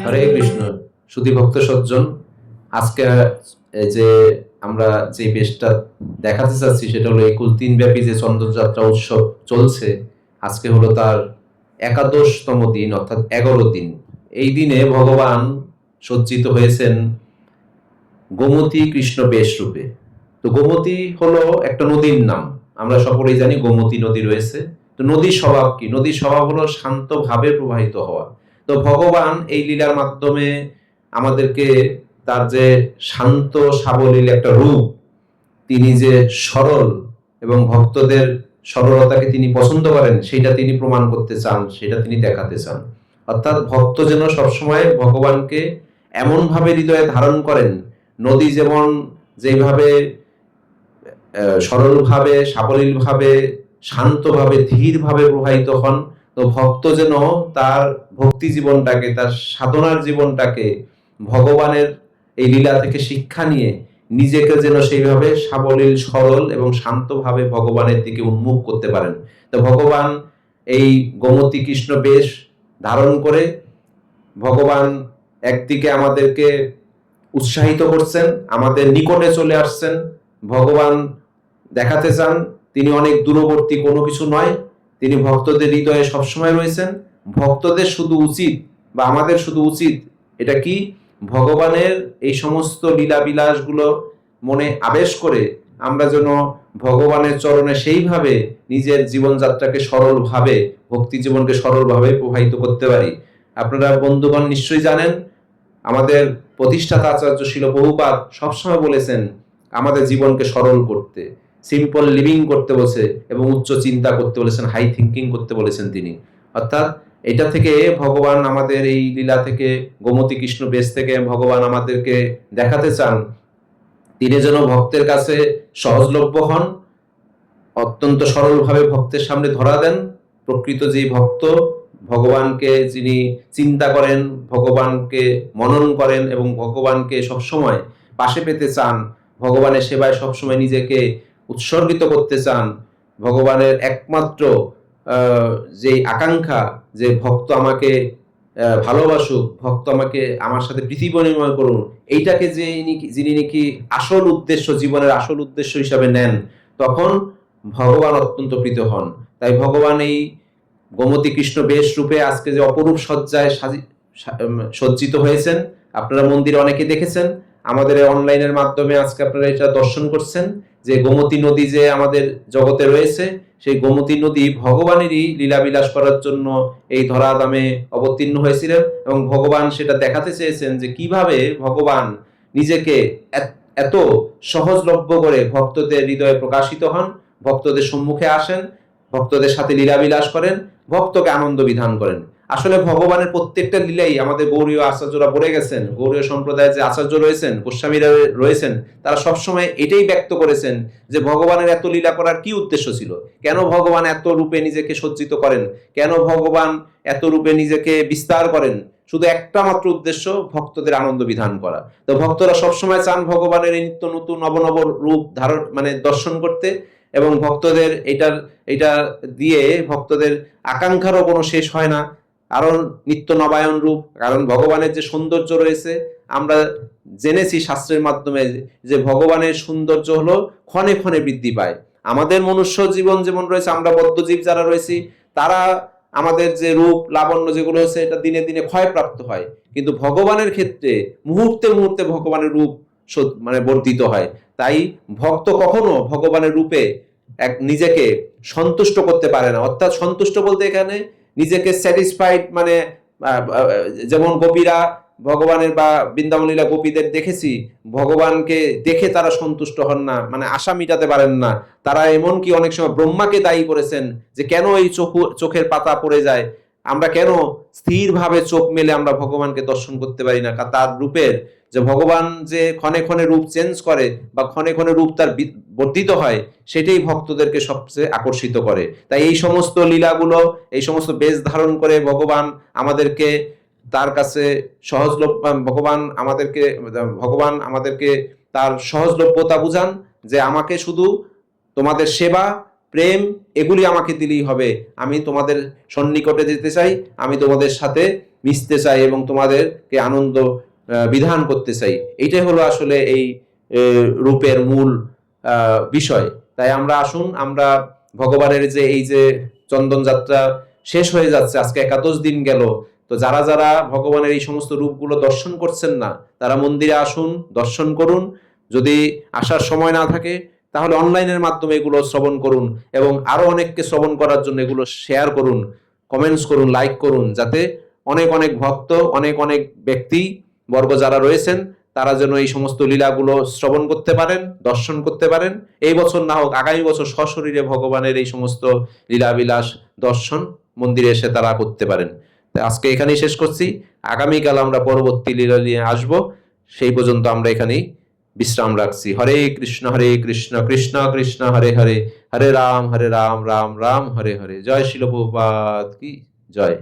হরে কৃষ্ণ। সুধী ভক্ত সজ্জন, আজকে এই যে আমরা যে বেশটা দেখাতে চাচ্ছি সেটা হলো 21 দিন ব্যাপী যে চন্দ্রযাত্রা উৎসব চলছে। আজকে হলো তার 11তম দিন, অর্থাৎ 11 দিন। এই দিনে ভগবান সজ্জিত হয়েছেন গোমতী কৃষ্ণ বেশ রূপে। তো গোমতী হলো একটা নদীর নাম। আমরা সকলেই জানি গোমতী নদী রয়েছে। তো নদীর স্বভাব কি? নদীর স্বভাব হলো শান্ত ভাবে প্রবাহিত হওয়া। তো ভগবান এই লীলার মাধ্যমে আমাদেরকে তার যে শান্ত সাবলীল একটা রূপ, তিনি যে সরল এবং ভক্তদের সরলতাকে তিনি পছন্দ করেন, সেটা তিনি প্রমাণ করতে চান, সেটা তিনি দেখাতে চান। অর্থাৎ ভক্ত যেন সবসময় ভগবানকে এমন ভাবে হৃদয়ে ধারণ করেন, নদী যেমন যেভাবে সরলভাবে, সাবলীলভাবে, শান্তভাবে, ধীরভাবে প্রবাহিত হন, তো ভক্ত যেন তার ভক্তি জীবনটাকে, তার সাধনার জীবনটাকে ভগবানের এই লীলা থেকে শিক্ষা নিয়ে নিজেকে যেন সেইভাবে সাবলীল, সরল এবং শান্তভাবে ভগবানের দিকে উন্মুখ করতে পারেন। তো ভগবান এই গোমতী কৃষ্ণ বেশ ধারণ করে ভগবান একদিকে আমাদেরকে উৎসাহিত করছেন, আমাদের নিকটে চলে আসছেন। ভগবান দেখাতে চান তিনি অনেক দূরবর্তী কোনো কিছু নয়, তিনি ভক্তদের হৃদয়ে সবসময় রয়েছেন। ভক্তদের শুধু উচিত, বা আমাদের শুধু উচিত, এটা কি, ভগবানের এই সমস্ত লীলা বিলাসগুলো মনে আবেশ করে আমরা যেন ভগবানের চরণে সেইভাবে নিজের জীবনযাত্রাকে সরলভাবে, ভক্তি জীবনকে সরলভাবে প্রবাহিত করতে পারি। আপনারা বন্ধুগণ নিশ্চয়ই জানেন, আমাদের প্রতিষ্ঠাতা আচার্য শিল প্রভুপাদ সবসময় বলেছেন আমাদের জীবনকে সরল করতে, সিম্পল লিভিং করতে বলেছে, এবং উচ্চ চিন্তা করতে বলেছেন, হাই থিঙ্কিং করতে বলেছেন তিনি। অর্থাৎ এটা থেকে ভগবান আমাদের এই লীলা থেকে, গোমতী কৃষ্ণ বেশ থেকে ভগবান আমাদেরকে দেখাতে চান তিনি যেন ভক্তের কাছে সহজলভ্য হন, অত্যন্ত সরলভাবে ভক্তের সামনে ধরা দেন। প্রকৃত যে ভক্ত, ভগবানকে যিনি চিন্তা করেন, ভগবানকে মনন করেন এবং ভগবানকে সবসময় পাশে পেতে চান, ভগবানের সেবায় সবসময় নিজেকে উৎসর্গিত করতে চান, ভগবানের একমাত্র যে আকাঙ্ক্ষা যে ভক্ত আমাকে ভালোবাসুক, ভক্ত আমাকে আমার সাথে পৃথিবী বিনিময় করুন, এইটাকে যে যিনি নাকি আসল উদ্দেশ্য, জীবনের আসল উদ্দেশ্য হিসাবে নেন, তখন ভগবান অত্যন্ত প্রীত হন। তাই ভগবান এই গোমতী কৃষ্ণ বেশ রূপে আজকে যে অপরূপ সজ্জায় সজ্জিত হয়েছেন, আপনারা মন্দিরে অনেকে দেখেছেন, আমাদের অনলাইনের মাধ্যমে আজকে আপনারা এটা দর্শন করছেন যে গোমতী নদী যে আমাদের জগতে রয়েছে, সেই গোমতী নদী ভগবানেরই লীলা বিলাস করার জন্য এই ধরাধামে অবতীর্ণ হয়েছিলেন, এবং ভগবান সেটা দেখাতে চেয়েছেন যে কিভাবে ভগবান নিজেকে এত সহজলভ্য করে ভক্তদের হৃদয়ে প্রকাশিত হন, ভক্তদের সম্মুখে আসেন, ভক্তদের সাথে লীলাবিলাস করেন, ভক্তকে আনন্দ বিধান করেন। আসলে ভগবানের প্রত্যেকটা লীলাই আমাদের গৌরীয় আচার্যরা বলে গেছেন, গৌরীয় সম্প্রদায়ের যে আচার্য রয়েছেন, গোস্বামীরা রয়েছেন, তারা সবসময় এটাই ব্যক্ত করেছেন যে ভগবানের এত লীলা করার কি উদ্দেশ্য ছিল, কেন ভগবান এত রূপে নিজেকে সজ্জিত করেন, কেন ভগবান এত রূপে নিজেকে বিস্তার করেন। শুধু একটা মাত্র উদ্দেশ্য, ভক্তদের আনন্দ বিধান করা। তো ভক্তরা সবসময় চান ভগবানের এই নিত্য নতুন নবনব রূপ ধারণ, মানে দর্শন করতে, এবং ভক্তদের এটা দিয়ে ভক্তদের আকাঙ্ক্ষারও কোনো শেষ হয় না। কারণ নিত্য নবায়ন রূপ, কারণ ভগবানের যে সৌন্দর্য রয়েছে, আমরা জেনেছি শাস্ত্রের মাধ্যমে যে ভগবানের সৌন্দর্য হলো ক্ষণে ক্ষণে বৃদ্ধি পায়। আমাদের মনুষ্য জীবন যেমন রয়েছে, আমরা বদ্ধজীব যারা রয়েছি, তারা আমাদের যে রূপ লাবণ্য যেগুলো হচ্ছে, এটা দিনে দিনে ক্ষয়প্রাপ্ত হয়। কিন্তু ভগবানের ক্ষেত্রে মুহূর্তে মুহূর্তে ভগবানের রূপ মানে বর্ধিত হয়। তাই ভক্ত কখনো ভগবানের রূপে নিজেকে সন্তুষ্ট করতে পারে না। অর্থাৎ সন্তুষ্ট বলতে এখানে নিজেকে স্যাটিসফাইড, মানে যেমন গোপীরা ভগবানের বা বৃন্দাবন লীলা গোপীদের দেখেছি, ভগবানকে দেখে তারা সন্তুষ্ট হন না, মানে আশা মিটাতে পারেন না। তারা এমনকি অনেক সময় ব্রহ্মাকে দায়ী করেছেন যে কেন এই চোখের পাতা পড়ে যায়, আমরা কেন স্থিরভাবে চোখ মেলে আমরা ভগবানকে দর্শন করতে পারি না। তার রূপের যে ভগবান যে ক্ষণে ক্ষণে রূপ চেঞ্জ করে বা ক্ষণে ক্ষণে রূপ তার বর্ধিত হয়, সেটাই ভক্তদেরকে সবচেয়ে আকর্ষিত করে। তাই এই সমস্ত লীলাগুলো, এই সমস্ত বেশ ধারণ করে ভগবান আমাদেরকে তার কাছে সহজলভ্য, ভগবান আমাদেরকে তার সহজলভ্যতা বুঝান, যে আমাকে শুধু তোমাদের সেবা প্রেম, এগুলি আমাকে দিলেই হবে। আমি তোমাদের সন্নিকটে যেতে চাই, আমি তোমাদের সাথে মিশতে চাই এবং তোমাদেরকে আনন্দ বিধান করতে চাই। এইটাই হলো আসলে এই রূপের মূল বিষয়। তাই আমরা আসুন, আমরা ভগবানের যে এই যে চন্দন যাত্রা শেষ হয়ে যাচ্ছে, আজকে 11 দিন গেল, তো যারা যারা ভগবানের এই সমস্ত রূপগুলো দর্শন করছেন না, তারা মন্দিরে আসুন, দর্শন করুন। যদি আসার সময় না থাকে তাহলে অনলাইনের মাধ্যমে এগুলো শ্রবণ করুন এবং আরো অনেককে শ্রবণ করার জন্য এগুলো শেয়ার করুন, কমেন্টস করুন, লাইক করুন, যাতে অনেক অনেক ভক্ত, অনেক অনেক ব্যক্তি বর্গ যারা রয়েছেন তারা যেন এই সমস্ত লীলাগুলো শ্রবণ করতে পারেন, দর্শন করতে পারেন। এই বছর না হোক আগামী বছর সশরীরে ভগবানের এই সমস্ত লীলাবিলাস দর্শন মন্দিরে এসে তারা করতে পারেন। আজকে এখানেই শেষ করছি। আগামীকাল আমরা পরবর্তী লীলা নিয়ে আসব। সেই পর্যন্ত আমরা এখানেই বিশ্রাম রাখছি। হরে কৃষ্ণ কৃষ্ণ কৃষ্ণ হরে হরে, হরে রাম রাম রাম হরে হরে। জয় শিল প্রভুপাদ কি জয়।